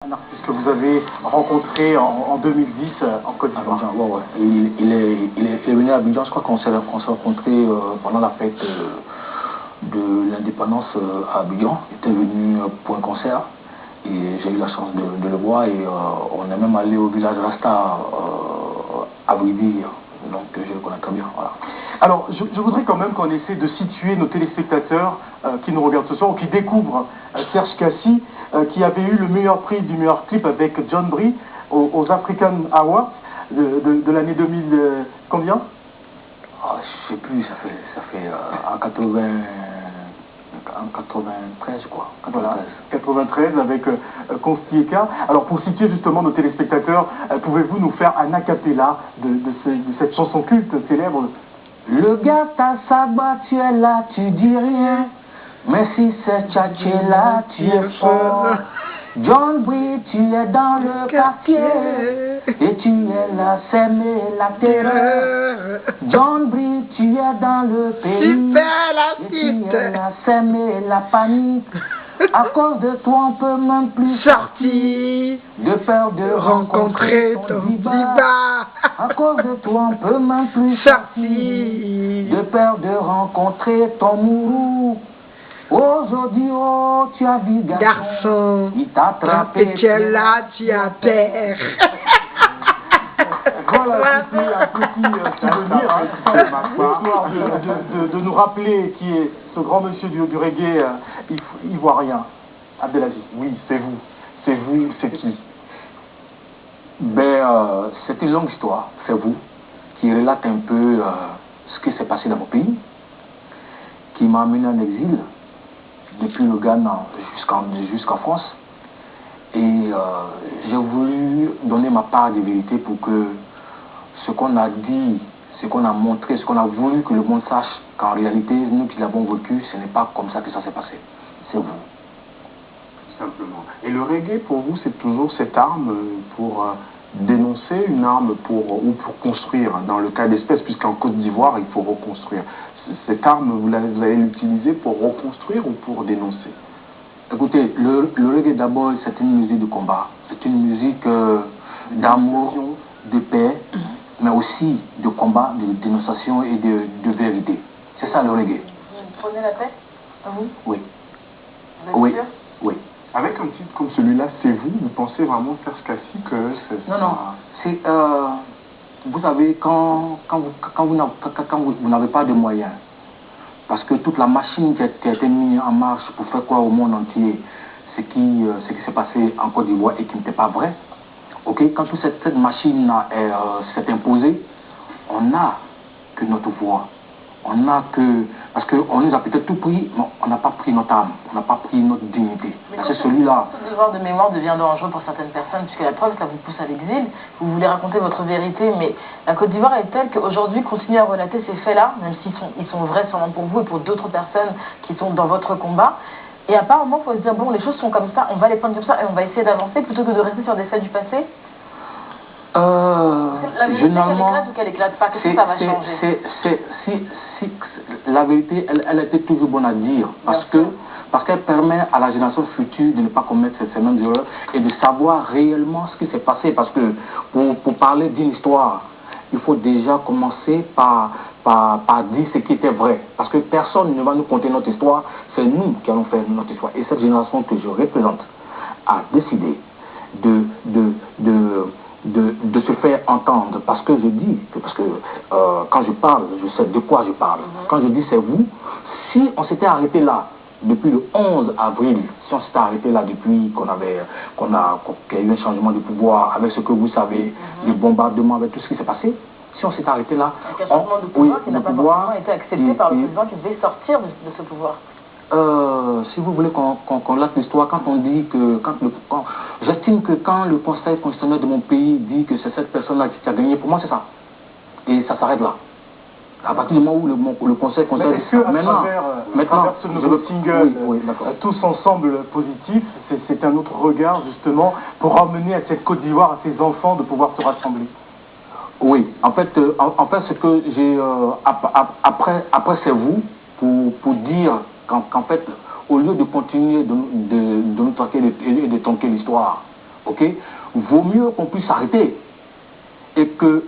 Un artiste que vous avez rencontré en 2010 en Côte d'Ivoire. Ouais. Il est venu à Abidjan. Je crois qu'on s'est rencontrés pendant la fête de l'indépendance à Abidjan. Il était venu pour un concert et j'ai eu la chance de le voir et on est même allé au village Rasta à Bribi. Donc je le connais très bien. Voilà. Alors je voudrais quand même qu'on essaie de situer nos téléspectateurs qui nous regardent ce soir ou qui découvrent Serge Kassi qui avait eu le meilleur prix du meilleur clip avec John Brie aux African Awards de l'année 2000 combien? Je sais plus, ça fait en 93 je crois. 93. Voilà, 93 avec Constieka. Alors pour situer justement nos téléspectateurs, pouvez-vous nous faire un a cappella de cette chanson culte célèbre? Le gars ta sabbat, tu es là, tu dis rien. Mais si c'est tchatché là, tu es fort. John Brie, tu es dans le quartier et tu es là, s'aimer la terreur. John Brie, tu es dans le pays et tu es là, s'aimer la panique. À cause de toi, on peut même plus sortir de peur de rencontrer ton diva. À cause de toi, on peut même plus sortir de peur de rencontrer ton mourou. Aujourd'hui, oh, tu as vu garçon, il t'a attrapé, tu es là, tu as terre. Voilà, un petit souvenir, histoire de nous rappeler qui est ce grand monsieur du reggae ivoirien. Abdelaziz, oui, c'est vous, c'est qui? C'est une longue histoire, c'est vous, qui relate un peu ce qui s'est passé dans mon pays, qui m'a amené en exil, depuis le Ghana jusqu'en France. Et j'ai voulu donner ma part de vérité pour que ce qu'on a dit, ce qu'on a montré, ce qu'on a voulu que le monde sache, qu'en réalité, nous qui l'avons vécu, ce n'est pas comme ça que ça s'est passé. C'est vous. Simplement. Et le reggae, pour vous, c'est toujours cette arme pour dénoncer, une arme ou pour construire, dans le cas d'espèce, puisqu'en Côte d'Ivoire, il faut reconstruire. Cette arme, vous allez l'utiliser pour reconstruire ou pour dénoncer? Écoutez, le reggae d'abord, c'est une musique de combat. C'est une musique d'amour, de paix, mais aussi de combat, de dénonciation et de vérité. C'est ça le reggae. Vous prenez la paix? À vous? Oui. Vous êtes sûr? Oui. Avec un titre comme celui-là, c'est vous pensez vraiment faire ce cas-ci que c'est... Non, c'est... vous savez, quand vous n'avez pas de moyens, parce que toute la machine qui a été mise en marche pour faire quoi au monde entier, ce qui s'est passé en Côte d'Ivoire et qui n'était pas vrai, ok, quand toute cette machine s'est imposée, on n'a que notre voix. On n'a que... Parce qu'on nous a peut-être tout pris, mais on n'a pas pris notre âme, on n'a pas pris notre dignité. C'est celui-là. Ce devoir de mémoire devient dangereux pour certaines personnes, puisque la preuve, ça vous pousse à l'exil. Vous voulez raconter votre vérité, mais la Côte d'Ivoire est telle qu'aujourd'hui, continuer à relater ces faits-là, même s'ils sont vrais sûrement pour vous et pour d'autres personnes qui sont dans votre combat. Et apparemment, il faut se dire, bon, les choses sont comme ça, on va les prendre comme ça et on va essayer d'avancer plutôt que de rester sur des faits du passé. La vérité, généralement, qu'elle éclate ou qu'elle éclate pas, qu'est-ce que ça va changer? La vérité, elle était toujours bonne à dire, parce qu'elle permet à la génération future de ne pas commettre ces mêmes erreurs et de savoir réellement ce qui s'est passé. Parce que pour parler d'une histoire, il faut déjà commencer par dire ce qui était vrai. Parce que personne ne va nous conter notre histoire, c'est nous qui allons faire notre histoire. Et cette génération que je représente a décidé de se faire entendre, parce que je dis, parce que quand je parle, je sais de quoi je parle. Quand je dis c'est vous, si on s'était arrêté là depuis le 11 avril, si on s'était arrêté là depuis qu'il y a eu un changement de pouvoir, avec ce que vous savez, les bombardements, avec tout ce qui s'est passé, si on s'était arrêté là, avec un changement de pouvoir qui n'a pas forcément été accepté par le président qui devait sortir de ce pouvoir. Si vous voulez qu'on lâche l'histoire, quand on dit que... J'estime que quand le Conseil constitutionnel de mon pays dit que c'est cette personne-là qui a gagné, pour moi c'est ça. Et ça s'arrête là. À partir du moment où le Conseil constitutionnel... Est-ce qu'à travers ce nouveau single, Tous ensemble positif, c'est un autre regard justement pour ramener à cette Côte d'Ivoire, à ses enfants, de pouvoir se rassembler? Oui, en fait ce que j'ai... après c'est vous, pour dire qu'en fait, au lieu de continuer de nous traquer et de tronquer l'histoire, ok, vaut mieux qu'on puisse s'arrêter et que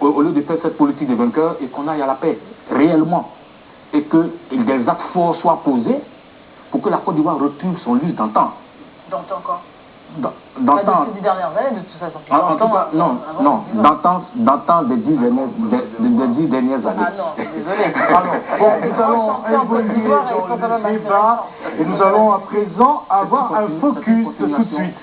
au lieu de faire cette politique des vainqueurs et qu'on aille à la paix réellement et que des actes forts soient posés pour que la Côte d'Ivoire retrouve son lustre d'antan. D'antan quoi? D'antan. Depuis les dernières années, de toute façon. En tout cas, non, d'antan des 10 dernières années. Ah non, désolé. Bon, nous allons évoluer dans le débat et nous allons à présent avoir un focus tout de suite.